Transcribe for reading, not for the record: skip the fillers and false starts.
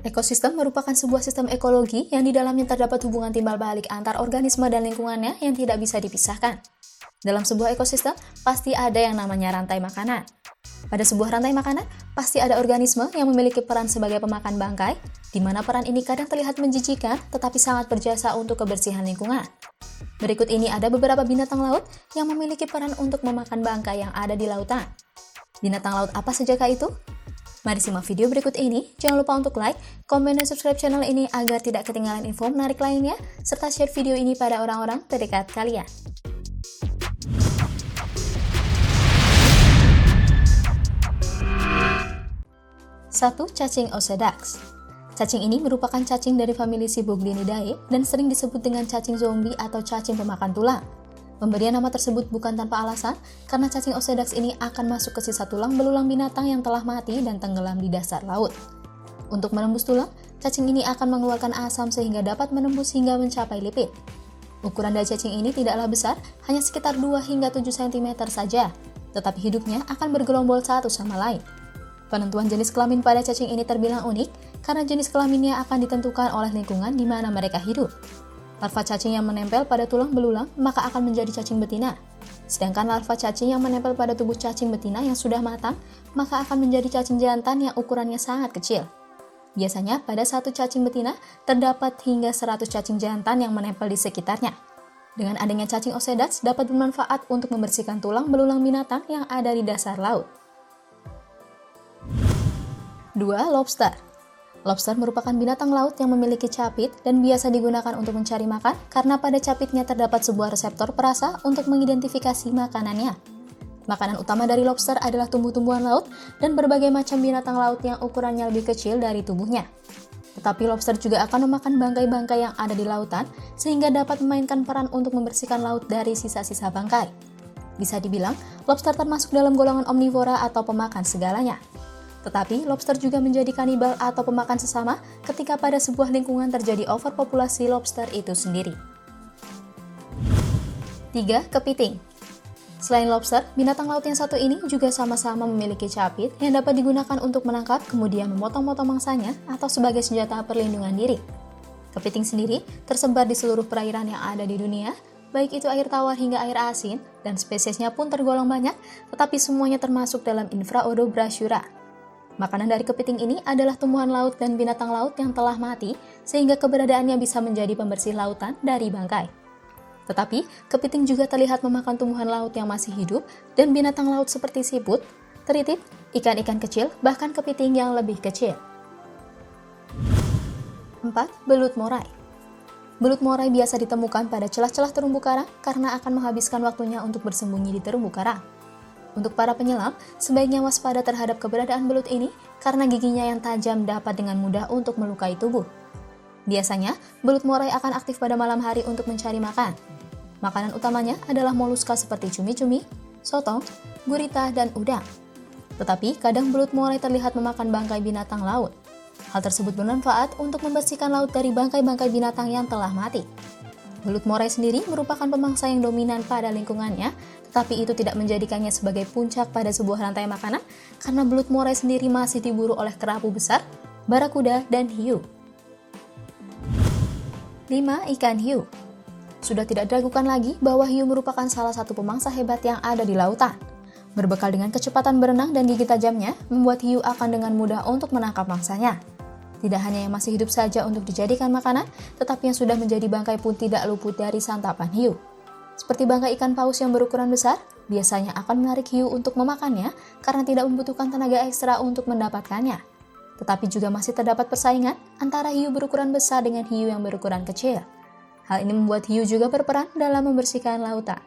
Ekosistem merupakan sebuah sistem ekologi yang di dalamnya terdapat hubungan timbal balik antar organisme dan lingkungannya yang tidak bisa dipisahkan. Dalam sebuah ekosistem, pasti ada yang namanya rantai makanan. Pada sebuah rantai makanan, pasti ada organisme yang memiliki peran sebagai pemakan bangkai, di mana peran ini kadang terlihat menjijikan, tetapi sangat berjasa untuk kebersihan lingkungan. Berikut ini ada beberapa binatang laut yang memiliki peran untuk memakan bangkai yang ada di lautan. Binatang laut apa sajakah itu? Mari simak video berikut ini. Jangan lupa untuk like, komen, dan subscribe channel ini agar tidak ketinggalan info menarik lainnya, serta share video ini pada orang-orang terdekat kalian. 1. Cacing Osedax. Cacing ini merupakan cacing dari famili Siboglynidae dan sering disebut dengan cacing zombie atau cacing pemakan tulang. Pemberian nama tersebut bukan tanpa alasan, karena cacing Osedax ini akan masuk ke sisa tulang belulang binatang yang telah mati dan tenggelam di dasar laut. Untuk menembus tulang, cacing ini akan mengeluarkan asam sehingga dapat menembus hingga mencapai lipid. Ukuran dari cacing ini tidaklah besar, hanya sekitar 2 hingga 7 cm saja, tetapi hidupnya akan bergerombol satu sama lain. Penentuan jenis kelamin pada cacing ini terbilang unik, karena jenis kelaminnya akan ditentukan oleh lingkungan di mana mereka hidup. Larva cacing yang menempel pada tulang belulang maka akan menjadi cacing betina. Sedangkan larva cacing yang menempel pada tubuh cacing betina yang sudah matang maka akan menjadi cacing jantan yang ukurannya sangat kecil. Biasanya pada satu cacing betina terdapat hingga 100 cacing jantan yang menempel di sekitarnya. Dengan adanya cacing Osedax dapat bermanfaat untuk membersihkan tulang belulang binatang yang ada di dasar laut. 2. Lobster. Lobster merupakan binatang laut yang memiliki capit dan biasa digunakan untuk mencari makan karena pada capitnya terdapat sebuah reseptor perasa untuk mengidentifikasi makanannya. Makanan utama dari lobster adalah tumbuh-tumbuhan laut dan berbagai macam binatang laut yang ukurannya lebih kecil dari tubuhnya. Tetapi lobster juga akan memakan bangkai-bangkai yang ada di lautan sehingga dapat memainkan peran untuk membersihkan laut dari sisa-sisa bangkai. Bisa dibilang, lobster termasuk dalam golongan omnivora atau pemakan segalanya. Tetapi, lobster juga menjadi kanibal atau pemakan sesama ketika pada sebuah lingkungan terjadi overpopulasi lobster itu sendiri. 3. Kepiting. Selain lobster, binatang laut yang satu ini juga sama-sama memiliki capit yang dapat digunakan untuk menangkap kemudian memotong-motong mangsanya atau sebagai senjata perlindungan diri. Kepiting sendiri tersebar di seluruh perairan yang ada di dunia, baik itu air tawar hingga air asin, dan spesiesnya pun tergolong banyak, tetapi semuanya termasuk dalam Infraordobrachiura. Makanan dari kepiting ini adalah tumbuhan laut dan binatang laut yang telah mati, sehingga keberadaannya bisa menjadi pembersih lautan dari bangkai. Tetapi, kepiting juga terlihat memakan tumbuhan laut yang masih hidup dan binatang laut seperti siput, teritit, ikan-ikan kecil, bahkan kepiting yang lebih kecil. 4. Belut morai. Belut morai biasa ditemukan pada celah-celah terumbu karang karena akan menghabiskan waktunya untuk bersembunyi di terumbu karang. Untuk para penyelam, sebaiknya waspada terhadap keberadaan belut ini karena giginya yang tajam dapat dengan mudah untuk melukai tubuh. Biasanya, belut morai akan aktif pada malam hari untuk mencari makan. Makanan utamanya adalah moluska seperti cumi-cumi, sotong, gurita, dan udang. Tetapi, kadang belut morai terlihat memakan bangkai binatang laut. Hal tersebut bermanfaat untuk membersihkan laut dari bangkai-bangkai binatang yang telah mati. Belut morai sendiri merupakan pemangsa yang dominan pada lingkungannya, tetapi itu tidak menjadikannya sebagai puncak pada sebuah rantai makanan, karena belut morai sendiri masih diburu oleh kerapu besar, barakuda, dan hiu. 5. Ikan hiu. Sudah tidak diragukan lagi bahwa hiu merupakan salah satu pemangsa hebat yang ada di lautan. Berbekal dengan kecepatan berenang dan gigi tajamnya, membuat hiu akan dengan mudah untuk menangkap mangsanya. Tidak hanya yang masih hidup saja untuk dijadikan makanan, tetapi yang sudah menjadi bangkai pun tidak luput dari santapan hiu. Seperti bangkai ikan paus yang berukuran besar, biasanya akan menarik hiu untuk memakannya karena tidak membutuhkan tenaga ekstra untuk mendapatkannya. Tetapi juga masih terdapat persaingan antara hiu berukuran besar dengan hiu yang berukuran kecil. Hal ini membuat hiu juga berperan dalam membersihkan lautan.